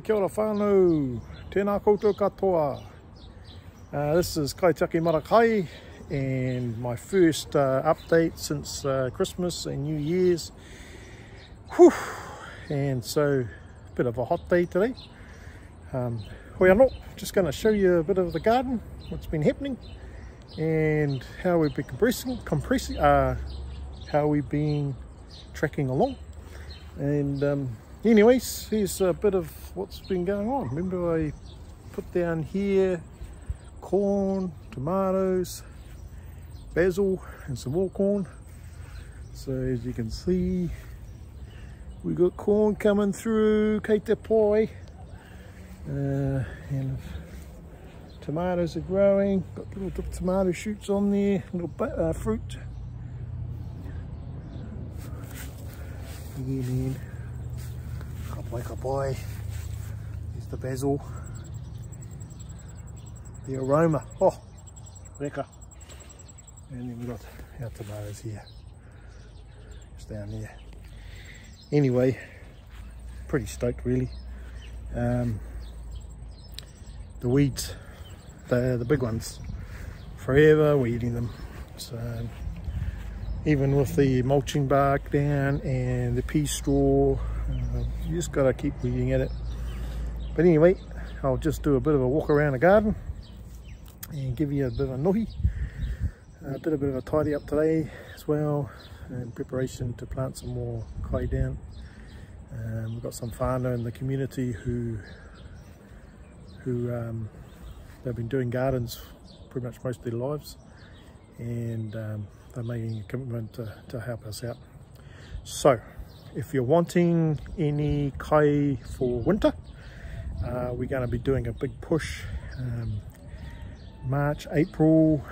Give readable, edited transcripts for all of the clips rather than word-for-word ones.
kia ora whānau, tēnā koutou katoa. This is Kaitiaki Māra and my first update since Christmas and New Year's. Whew. And so, a bit of a hot day today. Hoi anō, just going to show you a bit of the garden, what's been happening, and how we've been how we've been tracking along. And anyways, here's a bit of what's been going on. Remember I put down here corn, tomatoes, basil and some more corn. So as you can see, we got corn coming through, Kaitiaki, and tomatoes are growing. Got little tomato shoots on there, little fruit. And then, boy, there's the basil, the aroma, oh, lekker. And then we've got our tomatoes here, just down there. Anyway, pretty stoked really. The weeds, the big ones, forever weeding them. So even with the mulching bark down and the pea straw, you just got to keep weeding at it. But anyway, I'll just do a bit of a walk around the garden and give you a bit of a nohi. Did a bit of a tidy up today as well in preparation to plant some more clay down. We've got some whānau in the community who they've been doing gardens pretty much most of their lives, and they're making a commitment to help us out. So if you're wanting any kai for winter, we're going to be doing a big push March, April,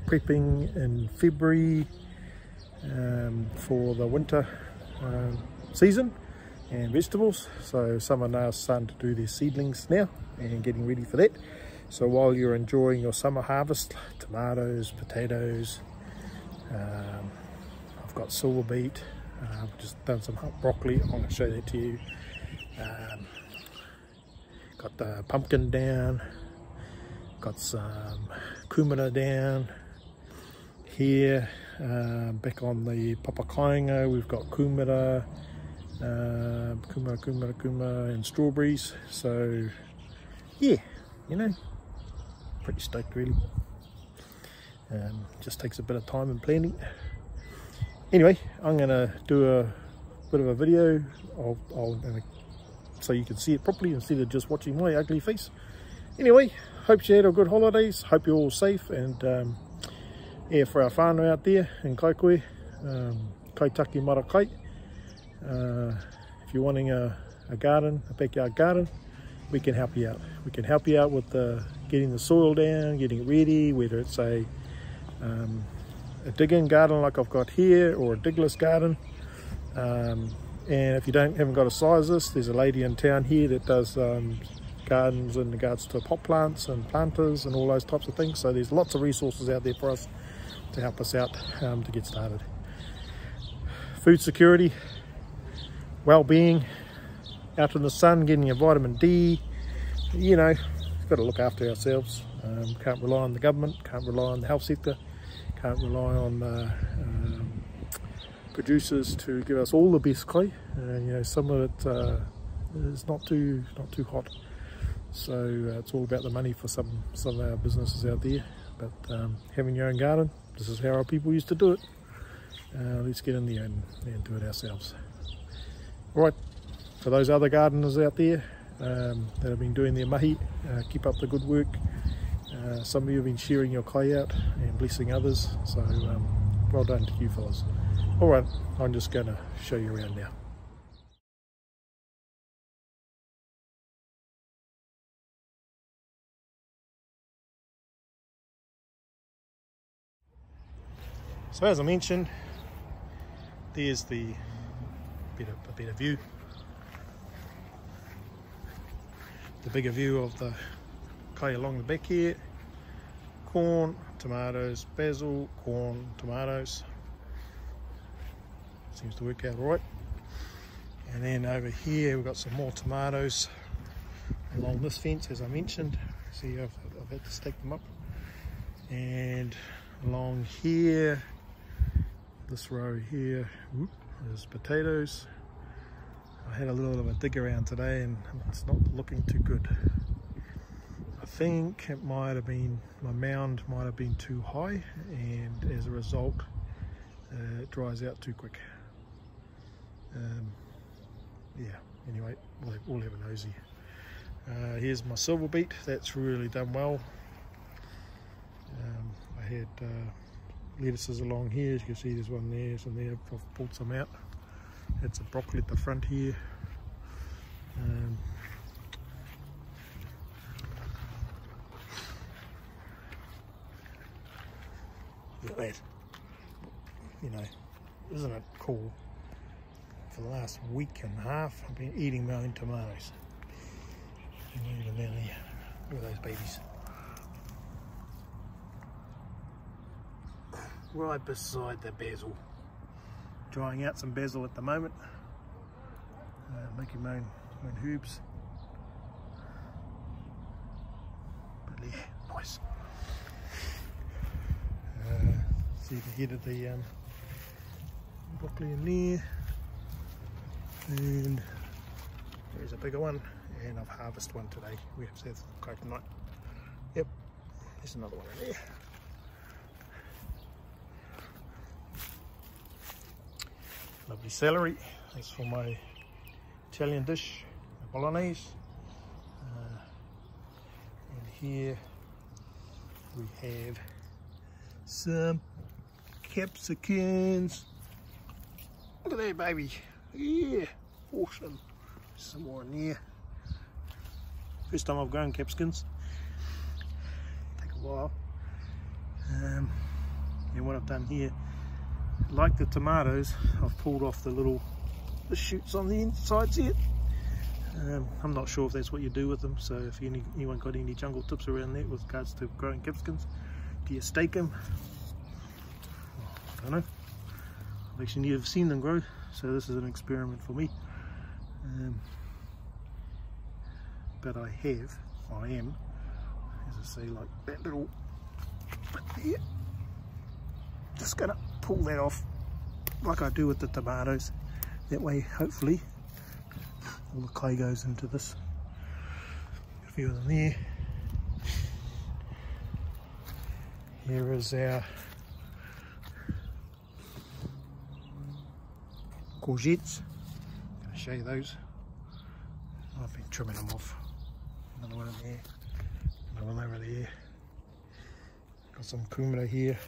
prepping in February for the winter season and vegetables. So some are now starting to do their seedlings now and getting ready for that. So while you're enjoying your summer harvest, tomatoes, potatoes, I've got silver beet, I've just done some broccoli, I'm going to show that to you. Got the pumpkin down, got some kumara down here. Back on the papakainga we've got kumara, kumara and strawberries. So yeah, you know, pretty stoked really. Just takes a bit of time and planning. Anyway, I'm gonna do a bit of a video so you can see it properly instead of just watching my ugly face. Anyway, hope you had a good holidays, hope you're all safe, and yeah, for our whānau out there in Kaikoe, Kaitiaki Māra Kai, if you're wanting a garden, a backyard garden, we can help you out. We can help you out with getting the soil down, getting it ready, whether it's a dig-in garden like I've got here, or a digless garden. And if you haven't got a size this, there's a lady in town here that does gardens in regards to pot plants and planters and all those types of things. So there's lots of resources out there for us to help us out to get started. Food security, well-being, out in the sun, getting your vitamin D. You know, we've got to look after ourselves. Can't rely on the government, can't rely on the health sector, can't rely on producers to give us all the best clay. You know, some of it is not too hot. So it's all about the money for some of our businesses out there. But having your own garden, this is how our people used to do it. Let's get in there and do it ourselves. All right, for those other gardeners out there that have been doing their mahi, keep up the good work. Some of you have been sharing your clay out and blessing others, so well done to you fellas. All right, I'm just going to show you around now. So as I mentioned, there's the better view, the bigger view of the kai along the back here. Corn, tomatoes, basil, corn, tomatoes. Seems to work out all right. And then over here we've got some more tomatoes along this fence, as I mentioned. See, I've had to stake them up. And along here, this row here, there's potatoes. I had a little bit of a dig around today and it's not looking too good. I think it might have been, my mound might have been too high, and as a result it dries out too quick. Yeah, anyway, we'll have a nosy. Here's my silver beet, that's really done well. I had lettuces along here, as you can see there's one there, some there, I've pulled some out. Had some broccoli at the front here. Look at that. You know, isn't it cool? For the last week and a half I've been eating my own tomatoes. And even down there, look at those babies. Right beside the basil. Drying out some basil at the moment. Making my own herbs. But yeah, nice. See the head of the broccoli in there. And there's a bigger one. And I've harvested one today. We have South coconut. Yep, there's another one in there. Lovely celery. That's for my Italian dish, bolognese. And here we have some capsicums. Look at that, baby. Yeah, awesome. Some more in there. First time I've grown capsicums. Take a while. And what I've done here, like the tomatoes, I've pulled off the shoots on the insides here. I'm not sure if that's what you do with them, so if anyone got any jungle tips around that with regards to growing capsicums, do you stake them? I don't know. I've actually never seen them grow, so this is an experiment for me. But I am, as I say, like that little bit there. Just gonna pull that off like I do with the tomatoes. That way, hopefully, all the clay goes into this. A few of them there. Here is our courgettes. I'm going to show you those. I've been trimming them off. Another one in there. Another one over there. Got some kumara here.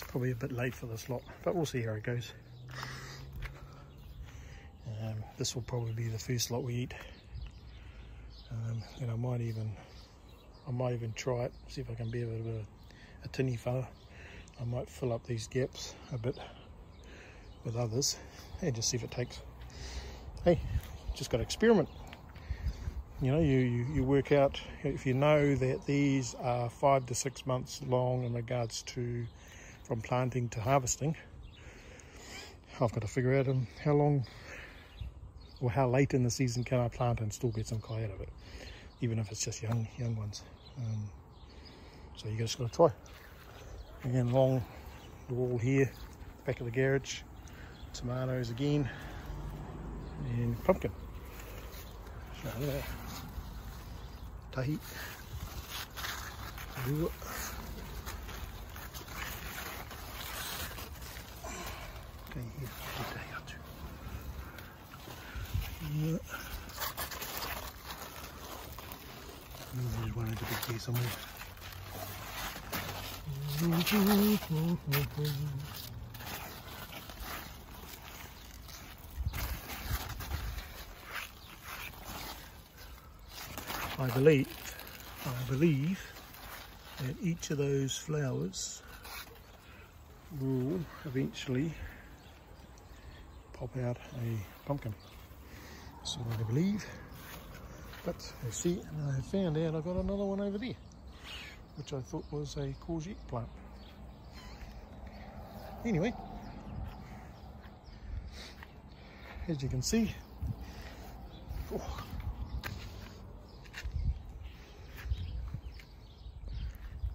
Probably a bit late for this lot, but we'll see how it goes. This will probably be the first lot we eat, and I might even try it, see if I can be a bit of a tinny fella. I might fill up these gaps a bit with others and just see if it takes. Hey, just got to experiment. You know, you work out, if you know that these are 5 to 6 months long in regards to from planting to harvesting, I've got to figure out how long or how late in the season can I plant and still get some clay out of it, even if it's just young ones. So you just got to try. Again, along the wall here, back of the garage, tomatoes again, and pumpkin. So yeah, tahi. Okay, here, yeah. There's one in the big here somewhere. I believe that each of those flowers will eventually pop out a pumpkin. That's what I believe. But you see, I found out I got another one over there, which I thought was a courgette plant. Anyway, as you can see, Oh.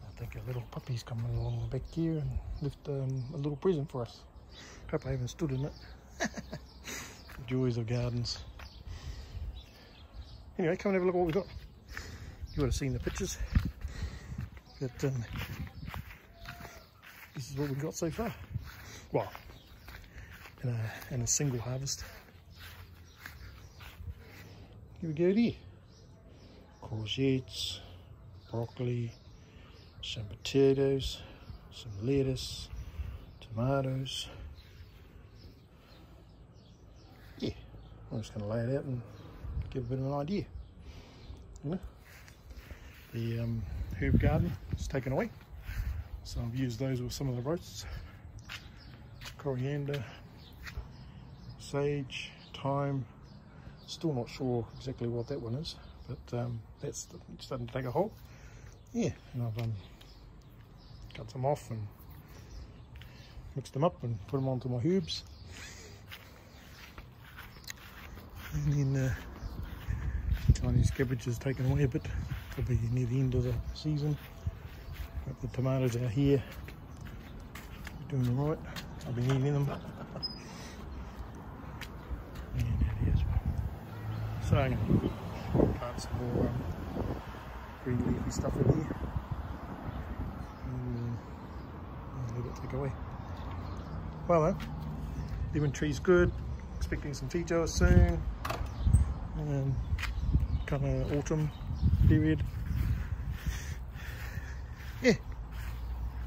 I think a little puppy's coming along the back here and left a little present for us. Hope I haven't stood in it. The joys of gardens. Anyway, come and have a look at what we've got. You would have seen the pictures. But this is what we've got so far. Well, in a single harvest. Here we go there. Courgettes, broccoli, some potatoes, some lettuce, tomatoes. Yeah, I'm just going to lay it out and give a bit of an idea. You know, the herb garden is taken away, so I've used those with some of the roasts. Coriander, sage, thyme. Still not sure exactly what that one is, but that's starting to take a hold. Yeah, and I've cut some off and mixed them up and put them onto my herbs. And then Chinese cabbage is taken away a bit, probably near the end of the season. Got the tomatoes out here, doing all right. I've been eating them. And out here as well. So I'm going to plant some more green leafy stuff in here. And let it take away. Well then, lemon tree's good. Expecting some Tito soon. Kind of autumn period. Yeah.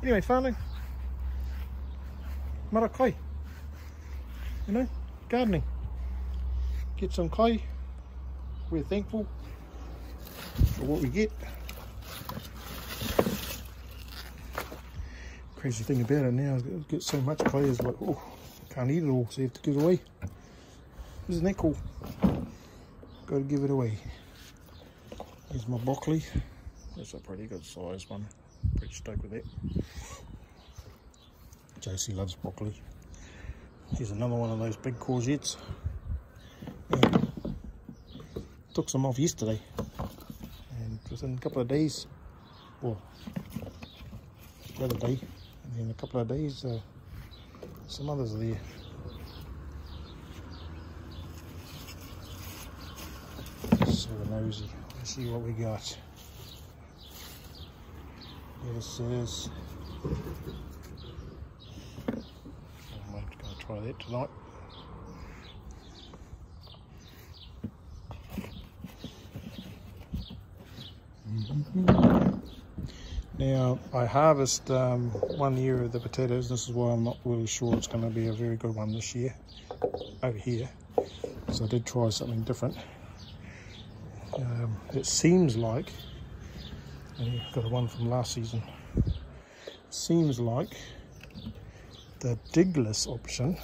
Anyway, farming. Māra kai. You know, gardening. Get some kai. We're thankful for what we get. Crazy thing about it now is I get so much kai is like, oh, can't eat it all, so you have to give it away. Isn't that cool? Got to give it away. Here's my broccoli. That's a pretty good size one. Pretty stoked with that. JC loves broccoli. Here's another one of those big courgettes. And took some off yesterday, and within a couple of days, well, the other day, and then a couple of days, some others are there. So nosy. Let's see what we got. This is. I'm going to try that tonight. Now I harvest 1 year of the potatoes. This is why I'm not really sure it's going to be a very good one this year over here. So I did try something different. It seems like, and I've got one from last season, it seems like the digless option,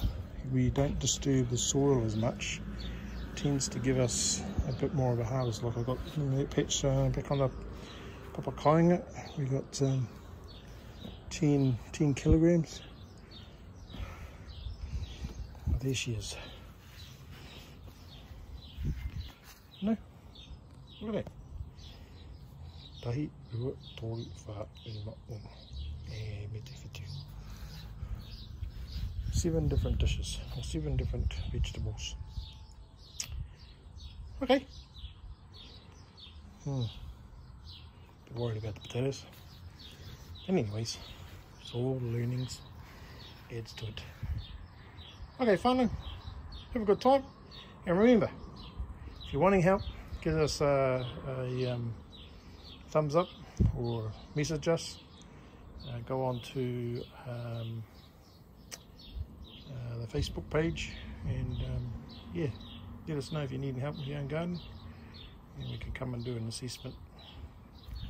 we don't disturb the soil as much, tends to give us a bit more of a harvest. Like I got that patch back on the papakai, we got 10 kilograms. Oh, there she is. No, look at that. Tahi, rua, tori, wha, rima, me te whitu. 7 different dishes, or 7 different vegetables. Okay. Bit worried about the potatoes. Anyways, it's all learnings, adds to it. Okay, fun. Have a good time. And remember, if you're wanting help, give us a thumbs up or message us. Go on to the Facebook page and yeah, let us know if you need help with your own garden, and we can come and do an assessment,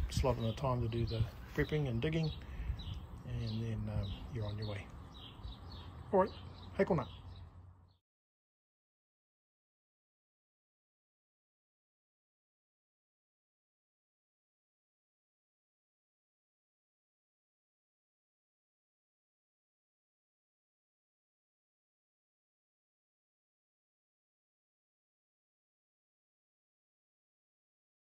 slot in the time to do the prepping and digging, and then you're on your way. Alright, hei kona.